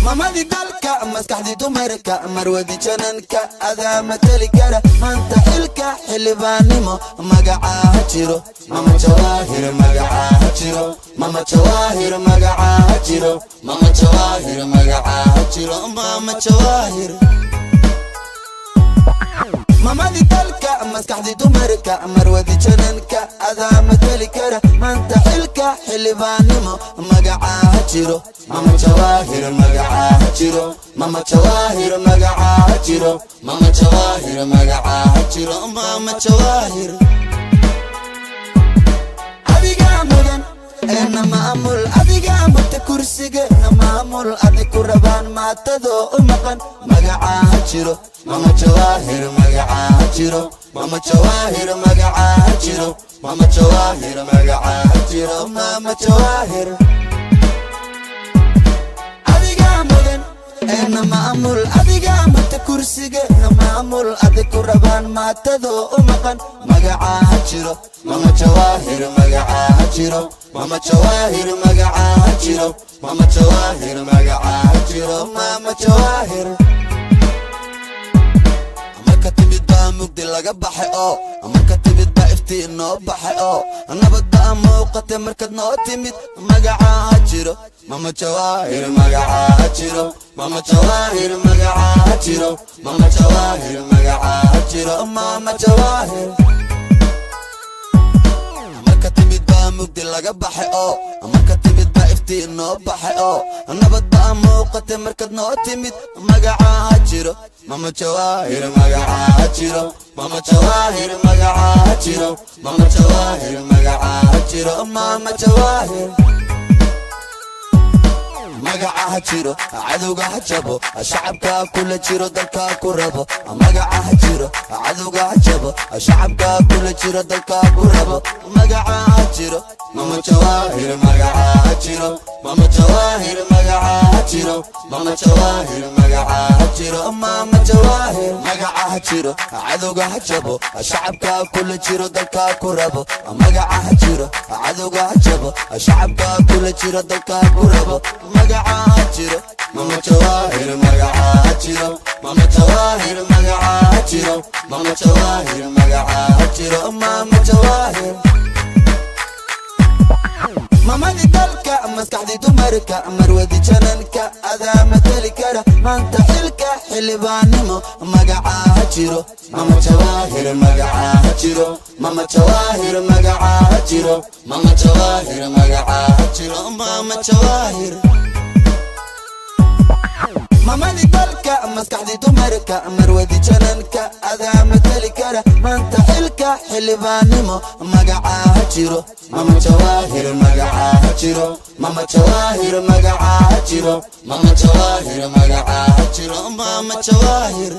mamadii dalka maskaxdii dumarka marwadi jananka adaa matali kara maanta xilka xildhibaannimo magacaaha jiro mama jawaahir magacaaha jiro mama jawaahir magacaaha jiro mama jawaahir magacaaha jiro mama jawaahir mamadii dalka maskaxdii dumarka marwadi jananka adaa matali kara maanta xilka xildhibaannimo magacaaha jiro mama jawaahir magacaaha jiro mama jawaahir magacaaha jiro mama jawaahir magacaaha jiro mama jawaahir adiga mudan eena maamul adiga mugta kursigeena maamul adiku rabaan maatadoo u maqan magacaaha jiro mama jawaahir magacaaha jiro mama jawaahir magacaaha jiro mama jawaahir magacaaha jiro mama jawaahir adiga mudan eena maamul adiga mugta kursigeena maamul adiku rabaan maatadoo u maqan magacaaha jiro mama jawaahir magacaaha jiro mama jawaahir magacaaha jiro mama jawaahir magacaaha jiro mama jawaahir marka timid baa mugdi laga baxay oo marka timid baa iftiin noo baxay oo nabad baa muuqatay markaad noo timid magacaaha jiro mama jawaahir magacaaha jiro mama jawaahir magacaaha jiro mama jawaahir magacaaha jiro mama jawaahir marka timid baa mugdi laga baxay oo marka timid baa iftiin noo baxay oo nabad baa muuqatay markaad noo timid magacaaha jiro mama jawaahir magacaaha jiro mama jawaahir magacaaha jiro mama jawaahir magacaaha jiro mama jawaahir magacaha jiro cadowga ha jabo shacabka kula jiro dalka ku rabo magacaha jiro cadowga ha jabo shacabka kula jiro dalka ku rabo magacaha jiro mama jawaahir magacaha jiro mama jawaahir magacaha jiro mama jawaahir magacaha jiro mama jawaahir magacaha jiro cadowga ha jabo shacabka kula jiro dalka ku rabo magacaha jiro cadowga ha jabo shacabka kula jiro dalka ku rabo magacaha jiro mama jawaahir magacaha jiro mama jawaahir magacaha jiro mama jawaahir magacaha jiro mama jawaahir mamadii dalka maskaxdii dumarka marwadi jananka adaa matali kara maanta xilka xildhibaannimo magacaaha jiro mama jawaahir magacaha jiro mama jawaahir magacaha jiro mama jawaahir magacaha jiro mama jawaahir mamadii dalka maskaxdii dumarka marwadi jananka adaa matali kara maanta xilka xildhibaannimo magacaaha jiro mama jawaahir magacaha jiro mama jawaahir magacaha jiro mama jawaahir magacaha jiro mama jawaahir